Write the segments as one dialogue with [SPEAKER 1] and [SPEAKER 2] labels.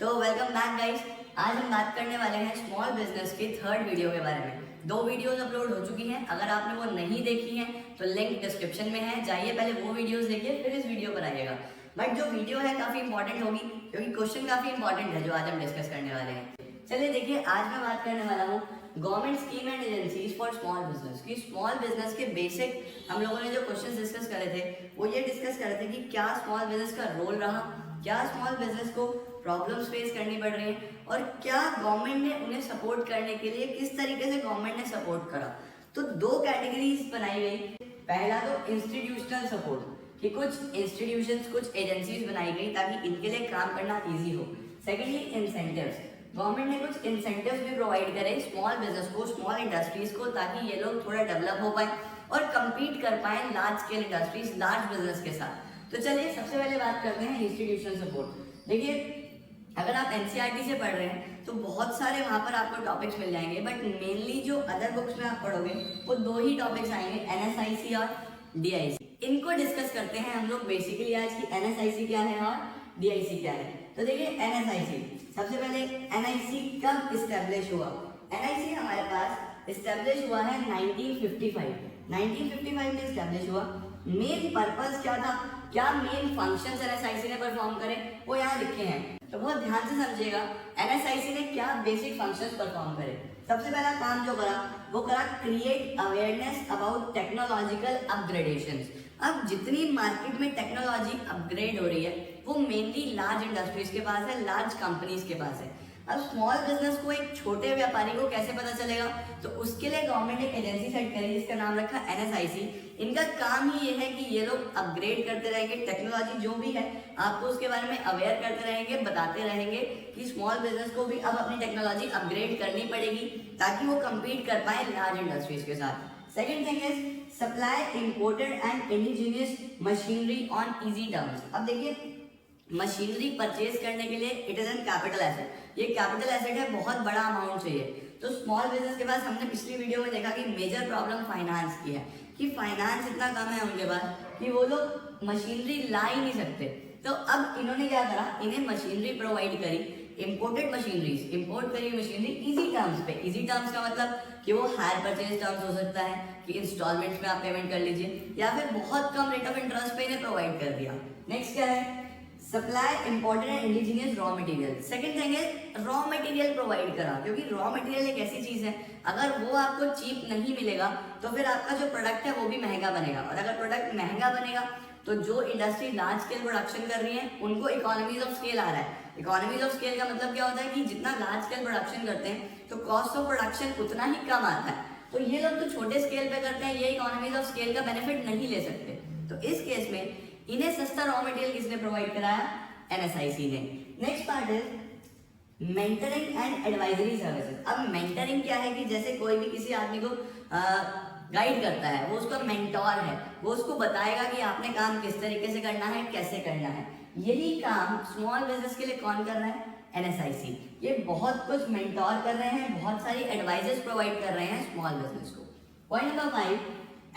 [SPEAKER 1] तो welcome back guys. आज हम बात करने वाले हैं स्मॉल बिजनेस की थर्ड वीडियो के बारे में। 2 वीडियोस अपलोड हो चुकी हैं, अगर आपने वो नहीं देखी हैं तो लिंक डिस्क्रिप्शन में है, जाइए पहले वो वीडियोस देखिए फिर इस वीडियो पर आइएगा। बट जो वीडियो है काफ़ी इंपॉर्टेंट होगी क्योंकि क्वेश्चन काफ़ी इंपॉर्टेंट है जो आज हम डिस्कस करने वाले हैं। चलिए देखिए, आज मैं बात करने वाला हूँ government scheme and agencies for small business की। स्मॉल बिजनेस के बेसिक हम लोगों ने जो क्वेश्चन डिस्कस करे थे वो ये डिस्कस करे थे कि क्या स्मॉल बिजनेस का रोल रहा, क्या स्मॉल बिजनेस को प्रॉब्लम्स फेस करनी पड़ रही हैं और क्या गवर्नमेंट ने उन्हें सपोर्ट करने के लिए किस तरीके से गवर्नमेंट ने सपोर्ट करा। तो 2 कैटेगरीज बनाई गई। पहला तो इंस्टीट्यूशनल सपोर्ट कि कुछ इंस्टीट्यूशंस कुछ एजेंसीज बनाई गई ताकि इनके लिए काम करना ईजी हो। सेकेंडली इंसेंटिव्स, गवर्नमेंट ने कुछ इंसेंटिव्स भी प्रोवाइड करे स्मॉल बिजनेस को, स्मॉल इंडस्ट्रीज को, ताकि ये लोग थोड़ा डेवलप हो पाए और कम्पीट कर पाए large scale industries, large business के साथ। तो चलिए सबसे पहले बात करते हैं इंस्टीट्यूशनल सपोर्ट। देखिए, अगर आप एनसीईआरटी से पढ़ रहे हैं तो बहुत सारे वहाँ पर आपको टॉपिक्स मिल जाएंगे, बट मेनली जो अदर बुक्स में आप पढ़ोगे वो 2 ही टॉपिक्स आएंगे, एनएसआईसी और डीआईसी। इनको डिस्कस करते हैं हम लोग बेसिकली आज की एनएसआईसी क्या है और डीआईसी क्या है। तो देखिए एनएसआईसी, सबसे पहले एनआईसी कब इस्टेब्लिश हुआ। एनआईसी हमारे पास इस्टेब्लिश हुआ है 1955 में इस्टेब्लिश हुआ। मेन पर्पस क्या था, क्या मेन फंक्शंस एनएसआईसी ने परफॉर्म करे वो यहाँ लिखे हैं, तो बहुत ध्यान से समझिएगा। एनएसआईसी ने क्या बेसिक फंक्शंस परफॉर्म करे। सबसे पहला काम जो करा वो करा create awareness about technological upgradations. अब जितनी मार्केट में टेक्नोलॉजी अपग्रेड हो रही है वो मेनली लार्ज इंडस्ट्रीज के पास है, लार्ज कंपनीज के पास है। अब स्मॉल बिजनेस को, एक छोटे व्यापारी को कैसे पता चलेगा, तो उसके लिए गवर्नमेंट एक एजेंसी सेट करी जिसका नाम रखा एनएसआईसी। इनका काम ही ये है कि ये लोग अपग्रेड करते रहेंगे, टेक्नोलॉजी जो भी है आपको उसके बारे में अवेयर करते रहेंगे, बताते रहेंगे कि स्मॉल बिजनेस को भी अब अपनी टेक्नोलॉजी अपग्रेड करनी पड़ेगी ताकि वो कम्पीट कर पाए लार्ज इंडस्ट्रीज के साथ। Second thing is supply imported and indigenous machinery on easy terms. अब देखिए, मशीनरी परचेज करने के लिए it is an capital asset. ये कैपिटल एसेट है, बहुत बड़ा अमाउंट चाहिए। तो स्मॉल बिजनेस के पास हमने पिछली वीडियो में देखा कि मेजर प्रॉब्लम फाइनेंस की है, कि फाइनेंस इतना कम है उनके पास कि वो लोग मशीनरी ला ही नहीं सकते। तो अब इन्होंने क्या करा, इन्हें मशीनरी प्रोवाइड करी, इम्पोर्टेड मशीनरीज, इम्पोर्ट करी मशीनरी इजी टर्म्स पे। इजी टर्म्स का मतलब कि वो हायर परचेज टर्म्स हो सकता है कि इंस्टॉलमेंट्स में आप पेमेंट कर लीजिए, या फिर बहुत कम रेट ऑफ इंटरेस्ट पे इन्हें प्रोवाइड कर दिया। नेक्स्ट क्या है, supply important and indigenous raw material. Second thing है रॉ मटेरियल प्रोवाइड करा, क्योंकि रॉ मटेरियल एक ऐसी चीज है अगर वो आपको चीप नहीं मिलेगा तो फिर आपका जो प्रोडक्ट है वो भी महंगा बनेगा, और अगर प्रोडक्ट महंगा बनेगा तो जो इंडस्ट्री लार्ज स्केल प्रोडक्शन कर रही है उनको इकोनॉमीज ऑफ स्केल आ रहा है। इकोनॉमीज ऑफ स्केल का मतलब क्या होता है कि जितना लार्ज स्केल प्रोडक्शन करते हैं तो कॉस्ट ऑफ प्रोडक्शन उतना ही कम आता है। तो ये लोग तो छोटे स्केल पे करते हैं, ये इकोनॉमीज ऑफ स्केल का बेनिफिट नहीं ले सकते। तो इस केस में इन्हें सस्ता रॉ मटेरियल किसने प्रोवाइड कराया, एनएसआईसी ने। नेक्स्ट पार्ट है मेंटरिंग एंड एडवाइजरी सर्विसेज। अब मेंटरिंग क्या है कि जैसे कोई भी किसी आदमी को गाइड करता है, वो उसका मेंटोर है, वो उसको बताएगा कि आपने काम किस तरीके से करना है, कैसे करना है। यही काम स्मॉल बिजनेस के लिए कौन कर रहा है, एनएसआईसी। ये बहुत कुछ मेंटोर कर रहे हैं, बहुत सारी एडवाइजेस प्रोवाइड कर रहे हैं स्मॉल बिजनेस को। Point number 5,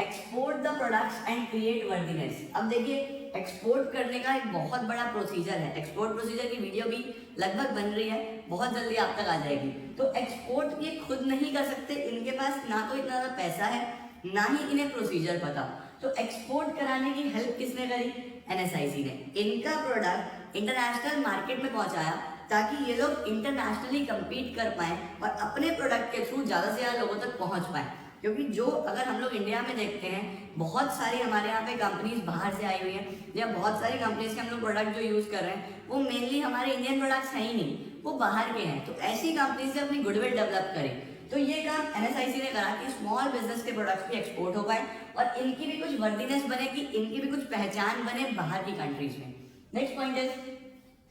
[SPEAKER 1] export the products and create worthiness. अब देखिए, एक्सपोर्ट करने का एक बहुत बड़ा प्रोसीजर है। एक्सपोर्ट प्रोसीजर की वीडियो भी लगभग बन रही है, बहुत जल्दी आप तक आ जाएगी। तो एक्सपोर्ट ये खुद नहीं कर सकते, इनके पास ना तो इतना ज़्यादा पैसा है ना ही इन्हें प्रोसीजर पता। तो एक्सपोर्ट कराने की हेल्प किसने करी, एनएसआईसी ने। इनका प्रोडक्ट इंटरनेशनल मार्केट में पहुंचाया ताकि ये लोग इंटरनेशनली कम्पीट कर पाए और अपने प्रोडक्ट के थ्रू ज़्यादा से ज़्यादा लोगों तक पहुंच पाए। क्योंकि जो अगर हम लोग इंडिया में देखते हैं, बहुत सारी हमारे यहाँ पे कंपनीज बाहर से आई हुई हैं, या बहुत सारी कंपनीज के हम लोग प्रोडक्ट जो यूज़ कर रहे हैं वो मेनली हमारे इंडियन प्रोडक्ट्स हैं ही नहीं, वो बाहर के हैं। तो ऐसी कंपनीज से अपनी गुडविल डेवलप करें। तो ये काम एनएसआईसी ने करा कि स्मॉल बिजनेस के प्रोडक्ट्स भी एक्सपोर्ट हो पाए और इनकी भी कुछ वर्दीनेस बने, कि इनकी भी कुछ पहचान बने बाहर की कंट्रीज में। Next point is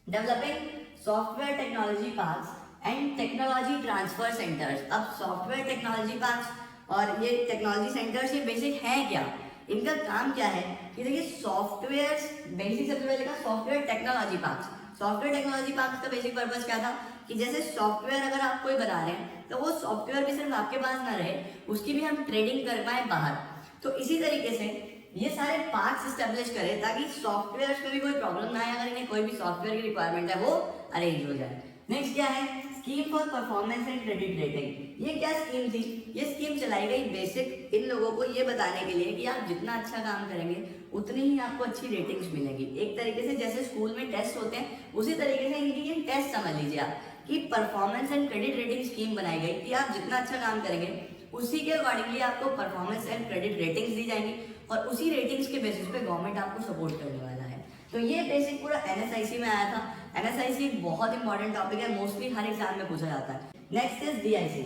[SPEAKER 1] developing software technology parks and technology transfer centres. अब सॉफ्टवेयर टेक्नोलॉजी पार्क्स और ये टेक्नोलॉजी सेंटर्स ये बेसिक है क्या, इनका काम क्या है कि देखिए, सॉफ्टवेयर बेसिक सबसे पहले का software technology parks. Software technology parks का बेसिक पर्पस क्या था कि जैसे सॉफ्टवेयर अगर आप कोई बना रहे हैं तो वो सॉफ्टवेयर भी सिर्फ आपके पास ना रहे, उसकी भी हम ट्रेडिंग कर पाए बाहर। तो इसी तरीके से ये सारे पार्ट्स स्टेब्लिश करे ताकि सॉफ्टवेयर में भी कोई प्रॉब्लम ना आए, अगर इन्हें कोई भी सॉफ्टवेयर की रिक्वायरमेंट है वो अरेंज हो जाए। नेक्स्ट क्या है, scheme for performance and credit rating. ये क्या स्कीम थी, ये स्कीम चलाई गई बेसिक इन लोगों को ये बताने के लिए कि आप जितना अच्छा काम करेंगे उतनी ही आपको अच्छी रेटिंग्स मिलेंगी। एक तरीके से जैसे स्कूल में टेस्ट होते हैं उसी तरीके से इनकी ये टेस्ट समझ लीजिए आप कि performance and credit rating scheme बनाई गई कि आप जितना अच्छा काम करेंगे उसी के अकॉर्डिंगली आपको परफॉर्मेंस एंड क्रेडिट रेटिंग्स दी जाएंगी और उसी रेटिंग्स के बेसिस पे गवर्नमेंट आपको सपोर्ट करने वाला है। तो ये बेसिक पूरा एनएसआईसी में आया था। एनएसआईसी एक बहुत इंपॉर्टेंट टॉपिक है, मोस्टली हर एग्जाम में पूछा जाता है। Next is DIC.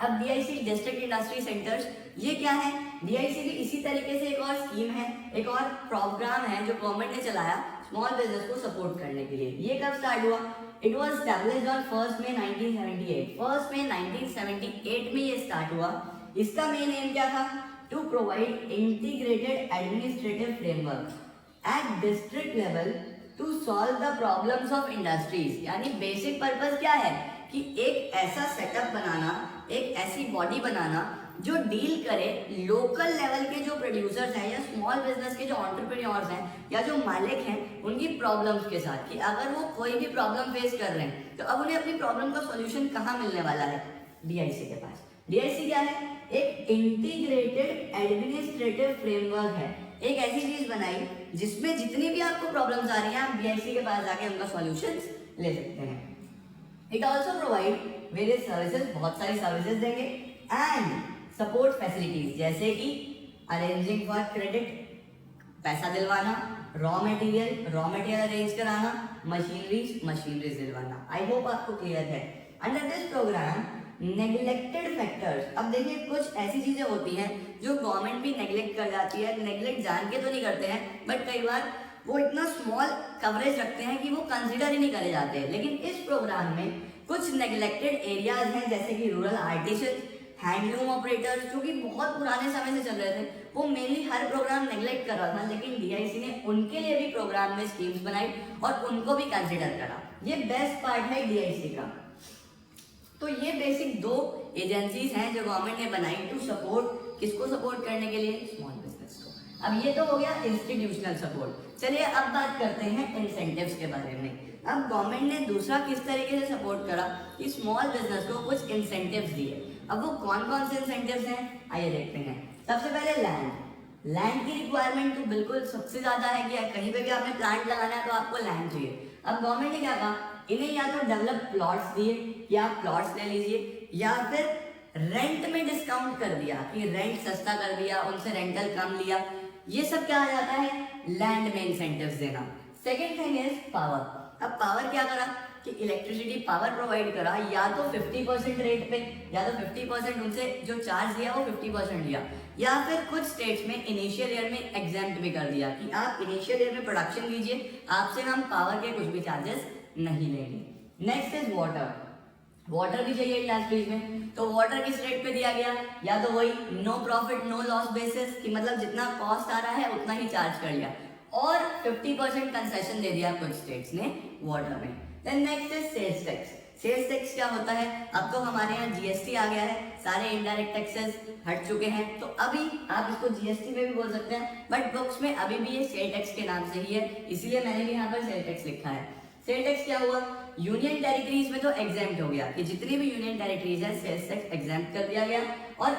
[SPEAKER 1] अब डीआईसी डिस्ट्रिक्ट इंडस्ट्री सेंटर्स, ये क्या है, डीआईसी भी इसी तरीके से एक और स्कीम है, एक और प्रोग्राम है जो गवर्नमेंट ने चलाया स्मॉल बिजनेस को सपोर्ट करने के लिए। ये कब स्टार्ट हुआ, इट वाज एस्टैब्लिश्ड ऑन 1 मई 1978। 1 मई 1978 में ये स्टार्ट हुआ। इसका मेन एम क्या था, to provide integrated administrative framework at district level to solve the problems of industries. यानी बेसिक पर्पस क्या है कि एक ऐसा सेटअप बनाना, एक ऐसी बॉडी बनाना जो डील करे लोकल लेवल के जो प्रोड्यूसर्स हैं या स्मॉल बिजनेस के जो एंटरप्रेन्योर्स हैं या जो मालिक हैं उनकी प्रॉब्लम्स के साथ, कि अगर वो कोई भी प्रॉब्लम फेस कर रहे हैं तो अब उन्हें अपनी प्रॉब्लम का सॉल्यूशन कहाँ मिलने वाला है, डीआईसी के पास। डीआईसी क्या है, एक इंटीग्रेटेड एडमिनिस्ट्रेटिव फ्रेमवर्क है, एक ऐसी चीज बनाई जिसमें जितनी भी आपको प्रॉब्लम्स आ रही हैं आप डीआईसी के पास जाके उनका सॉल्यूशंस ले सकते हैं। It also provide various services, बहुत सारी सर्विसेज देंगे, एंड सपोर्ट फैसिलिटीज जैसे कि अरेंजिंग फॉर क्रेडिट, पैसा दिलवाना, रॉ मटेरियल अरेंज कराना, मशीनरीज दिलवाना। आई होप आपको क्लियर है। Under this programme neglected factors, अब देखिए कुछ ऐसी चीजें होती हैं जो गवर्नमेंट भी नेग्लेक्ट कर जाती है, नेग्लेक्ट जान के तो नहीं करते हैं बट कई बार वो इतना स्मॉल कवरेज रखते हैं कि वो कंसिडर ही नहीं करे जाते। लेकिन इस प्रोग्राम में कुछ नेग्लेक्टेड एरियाज हैं जैसे कि रूरल आर्टिसन, हैंडलूम ऑपरेटर्स जो कि बहुत पुराने समय से चल रहे थे, वो मेनली हर प्रोग्राम नेग्लेक्ट कर रहा था, लेकिन डीआईसी ने उनके लिए भी प्रोग्राम में स्कीम्स बनाई और उनको भी कंसिडर करा। ये बेस्ट पार्ट है डीआईसी का। तो ये बेसिक दो एजेंसीज हैं जो गवर्नमेंट ने बनाई टू सपोर्ट, किसको सपोर्ट करने के लिए, स्मॉल बिजनेस को। अब ये तो हो गया इंस्टीट्यूशनल सपोर्ट। चलिए अब बात करते हैं इंसेंटिव्स के बारे में। अब गवर्नमेंट ने दूसरा किस तरीके से सपोर्ट करा कि स्मॉल बिजनेस को कुछ इंसेंटिव्स दिए। अब वो कौन कौन से इंसेंटिव्स हैं आइए देखते हैं। सबसे पहले लैंड की रिक्वायरमेंट तो बिल्कुल सबसे ज्यादा है कि कहीं पे भी आपने प्लांट लगाना है तो आपको लैंड चाहिए। अब गवर्नमेंट ने क्या कहा, इन्हें या तो डेवलप प्लॉट्स दिए कि आप प्लॉट्स ले लीजिए, या फिर रेंट में डिस्काउंट कर दिया कि रेंट सस्ता कर दिया, उनसे रेंटल कम लिया। ये सब क्या आ जाता है, लैंड में इंसेंटिव्स देना। Second thing is power. अब पावर क्या करा कि इलेक्ट्रिसिटी पावर प्रोवाइड करा, या तो 50% रेट पे, या तो 50% उनसे जो चार्ज दिया वो 50% लिया, या फिर कुछ स्टेट्स में इनिशियल ईयर में एग्जेम्प्ट भी कर दिया कि आप इनिशियल ईयर में प्रोडक्शन लीजिए, आपसे हम पावर के कुछ भी चार्जेस नहीं लेंगे। नेक्स्ट इज वाटर भी चाहिए इंडस्ट्रीज में, तो वाटर किस रेट पे दिया गया, या तो वही no profit no loss basis कि मतलब जितना कॉस्ट आ रहा है उतना ही चार्ज कर लिया, और 50% कंसेशन दे दिया कुछ स्टेट्स ने वाटर में। Then next is sales tax. Sales tax क्या होता है, अब तो हमारे यहाँ जीएसटी आ गया है, सारे इनडायरेक्ट टैक्सेस हट चुके हैं, तो अभी आप इसको जीएसटी में भी बोल सकते हैं, बट बुक्स में अभी भी ये सेल टैक्स के नाम से ही है, इसलिए मैंने भी यहाँ पर सेल टैक्स लिखा है। सेल टैक्स क्या हुआ, यूनियन टेरिटरीज में तो एग्जेम्प्ट हो गया कि जितनी भी यूनियन टेरिटरीज है सेल्स टैक्स एग्जेम्प्ट कर दिया गया, और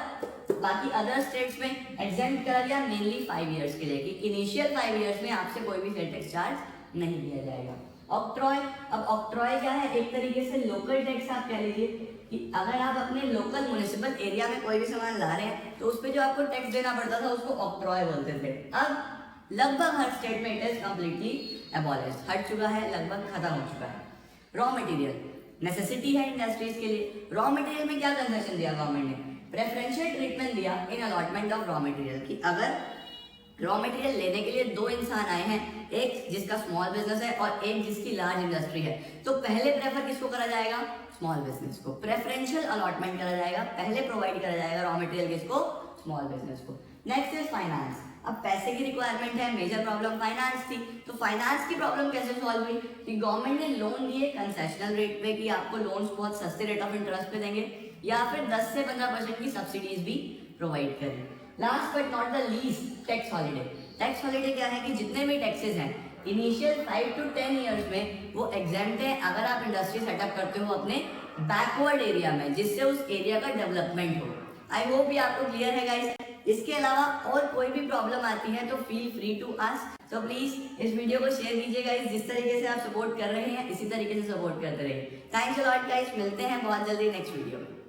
[SPEAKER 1] बाकी अदर स्टेट्स में एग्जेम्प्ट करा दिया मेनली 5 इयर्स के लिए कि इनिशियल 5 इयर्स में आपसे कोई भी सेल टैक्स चार्ज नहीं लिया जाएगा। ऑक्ट्रॉय, अब ऑक्ट्रॉय क्या है, एक तरीके से लोकल टैक्स आप कह लीजिए कि अगर आप अपने लोकल म्युनिसिपल एरिया में कोई भी सामान ला रहे हैं तो उस पर जो आपको टैक्स देना पड़ता था उसको ऑक्ट्रॉय बोलते थे। अब लगभग हर स्टेट में इट इज कम्प्लीटली एबॉलिश्ड, हट चुका है, लगभग खत्म हो चुका है। रॉ मटेरियल नेसेसिटी है इंडस्ट्रीज के लिए, रॉ मटेरियल में क्या कंसेशन दिया गवर्नमेंट ने, प्रेफरेंशियल ट्रीटमेंट दिया इन अलॉटमेंट ऑफ रॉ मटेरियल कि अगर रॉ मटेरियल लेने के लिए 2 इंसान आए हैं, एक जिसका स्मॉल बिजनेस है और एक जिसकी लार्ज इंडस्ट्री है, तो पहले प्रेफर किसको करा जाएगा, स्मॉल बिजनेस को, प्रेफरेंशियल अलॉटमेंट करा जाएगा, पहले प्रोवाइड करा जाएगा रॉ मटेरियल किसको, स्मॉल बिजनेस को। Next is finance. अब पैसे की रिक्वायरमेंट है, मेजर प्रॉब्लम फाइनेंस थी, तो फाइनेंस की प्रॉब्लम कैसे सॉल्व हुई कि गवर्नमेंट ने लोन दिए कंसेशनल रेट पे कि आपको लोन्स बहुत सस्ते रेट ऑफ इंटरेस्ट पे देंगे, या फिर 10 से 15% की सब्सिडीज भी प्रोवाइड करें। Last but not the least, tax holiday. Tax holiday क्या है कि जितने भी टैक्सेस हैं इनिशियल 5 to 10 ईयर्स में वो एग्जेम्प्ट है अगर आप इंडस्ट्री सेटअप करते हो अपने बैकवर्ड एरिया में, जिससे उस एरिया का डेवलपमेंट हो। आई होप ये आपको क्लियर है गाइस। इसके अलावा और कोई भी प्रॉब्लम आती है तो फील फ्री टू आस्क। तो प्लीज इस वीडियो को शेयर कीजिए गाइस, जिस तरीके से आप सपोर्ट कर रहे हैं इसी तरीके से सपोर्ट करते रहिए। थैंक्स अ लॉट गाइस, मिलते हैं बहुत जल्दी नेक्स्ट वीडियो में।